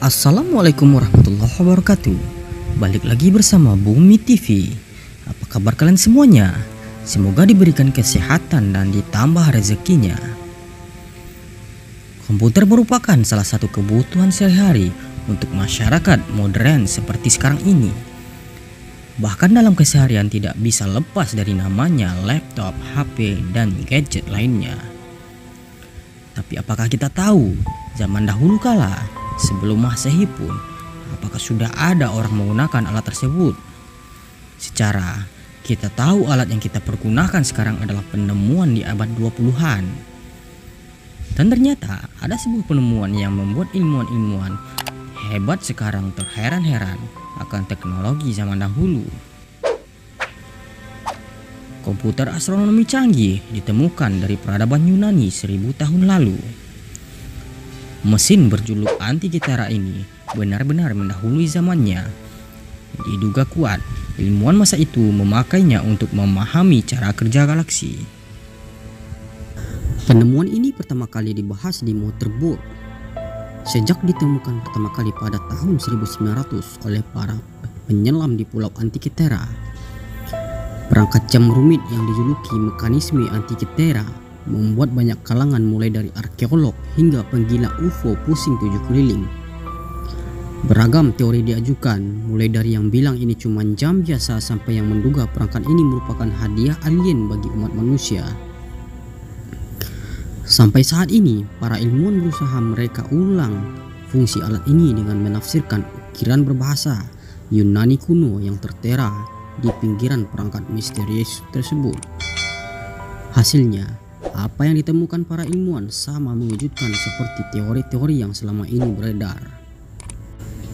Assalamualaikum warahmatullahi wabarakatuh. Balik lagi bersama Bumi TV. Apa kabar kalian semuanya? Semoga diberikan kesehatan dan ditambah rezekinya. Komputer merupakan salah satu kebutuhan sehari-hari untuk masyarakat modern seperti sekarang ini. Bahkan dalam keseharian tidak bisa lepas dari namanya laptop, HP, dan gadget lainnya. Tapi apakah kita tahu zaman dahulu kala sebelum Masehi pun apakah sudah ada orang menggunakan alat tersebut? Secara kita tahu alat yang kita pergunakan sekarang adalah penemuan di abad 20-an. Dan ternyata ada sebuah penemuan yang membuat ilmuwan-ilmuwan hebat sekarang terheran-heran akan teknologi zaman dahulu. Komputer astronomi canggih ditemukan dari peradaban Yunani 1000 tahun lalu. Mesin berjuluk Antikythera ini benar-benar mendahului zamannya. Diduga kuat, ilmuwan masa itu memakainya untuk memahami cara kerja galaksi. Penemuan ini pertama kali dibahas di motorboard. Sejak ditemukan pertama kali pada tahun 1900 oleh para penyelam di Pulau Antikythera. Perangkat jam rumit yang dijuluki mekanisme Antikythera membuat banyak kalangan mulai dari arkeolog hingga penggila UFO pusing tujuh keliling. Beragam teori diajukan, mulai dari yang bilang ini cuma jam biasa sampai yang menduga perangkat ini merupakan hadiah alien bagi umat manusia. Sampai saat ini, para ilmuwan berusaha mereka ulang fungsi alat ini dengan menafsirkan ukiran berbahasa Yunani kuno yang tertera di pinggiran perangkat misterius tersebut. Hasilnya, apa yang ditemukan para ilmuwan sama mengejutkan seperti teori-teori yang selama ini beredar.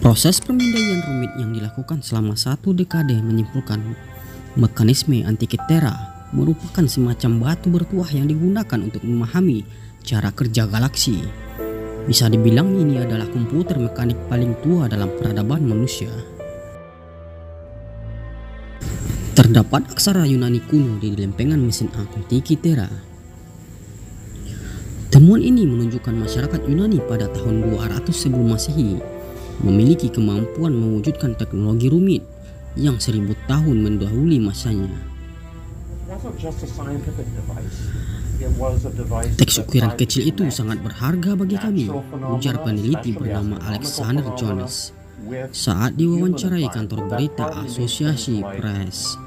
Proses pemindaian rumit yang dilakukan selama 1 dekade menyimpulkan mekanisme Antikythera merupakan semacam batu bertuah yang digunakan untuk memahami cara kerja galaksi. Bisa dibilang ini adalah komputer mekanik paling tua dalam peradaban manusia. Terdapat aksara Yunani kuno di lempengan mesin Antikythera. Temuan ini menunjukkan masyarakat Yunani pada tahun 200 sebelum Masehi memiliki kemampuan mewujudkan teknologi rumit yang 1000 tahun mendahului masanya. Teks ukiran kecil itu sangat berharga bagi kami, ujar peneliti bernama Alexander Jones saat diwawancarai kantor berita Asosiasi Press.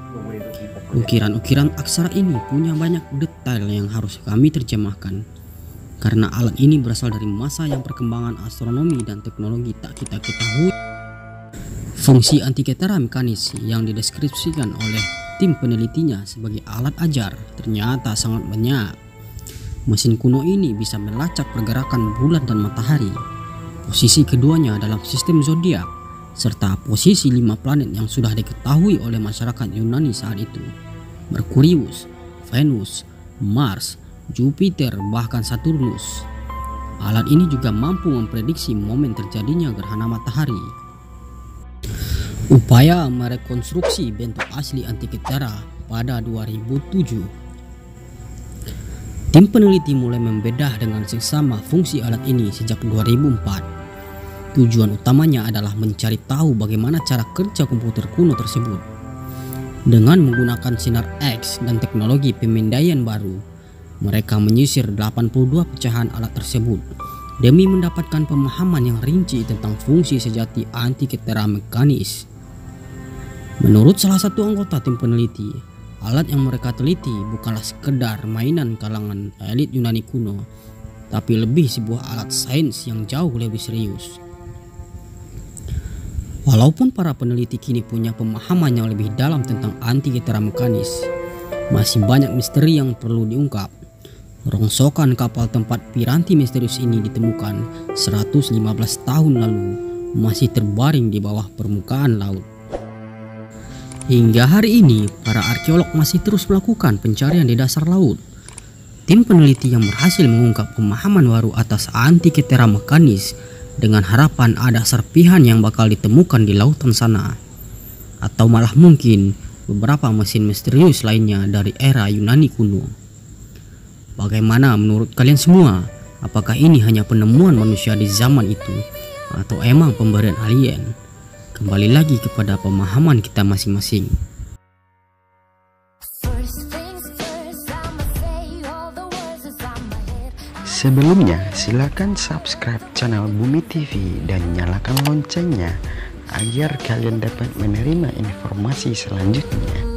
Ukiran-ukiran aksara ini punya banyak detail yang harus kami terjemahkan, karena alat ini berasal dari masa yang perkembangan astronomi dan teknologi tak kita ketahui. Fungsi Antikythera mekanis yang dideskripsikan oleh tim penelitinya sebagai alat ajar ternyata sangat banyak. Mesin kuno ini bisa melacak pergerakan bulan dan matahari, posisi keduanya dalam sistem zodiak, serta posisi 5 planet yang sudah diketahui oleh masyarakat Yunani saat itu: Merkurius, Venus, Mars, Jupiter, bahkan Saturnus. Alat ini juga mampu memprediksi momen terjadinya gerhana matahari. Upaya merekonstruksi bentuk asli Antikythera pada 2007. Tim peneliti mulai membedah dengan seksama fungsi alat ini sejak 2004. Tujuan utamanya adalah mencari tahu bagaimana cara kerja komputer kuno tersebut. Dengan menggunakan sinar X dan teknologi pemindaian baru, mereka menyisir 82 pecahan alat tersebut demi mendapatkan pemahaman yang rinci tentang fungsi sejati Antikythera mekanis. Menurut salah satu anggota tim peneliti, alat yang mereka teliti bukanlah sekedar mainan kalangan elit Yunani kuno, tapi lebih sebuah alat sains yang jauh lebih serius. Walaupun para peneliti kini punya pemahaman yang lebih dalam tentang Antikythera mekanis, masih banyak misteri yang perlu diungkap. Rongsokan kapal tempat piranti misterius ini ditemukan 115 tahun lalu masih terbaring di bawah permukaan laut. Hingga hari ini, para arkeolog masih terus melakukan pencarian di dasar laut. Tim peneliti yang berhasil mengungkap pemahaman baru atas Antikythera mekanis dengan harapan ada serpihan yang bakal ditemukan di lautan sana, atau malah mungkin beberapa mesin misterius lainnya dari era Yunani kuno. Bagaimana menurut kalian semua? Apakah ini hanya penemuan manusia di zaman itu, atau emang pemberian alien? Kembali lagi kepada pemahaman kita masing-masing. Sebelumnya, silakan subscribe channel Bumi TV dan nyalakan loncengnya agar kalian dapat menerima informasi selanjutnya.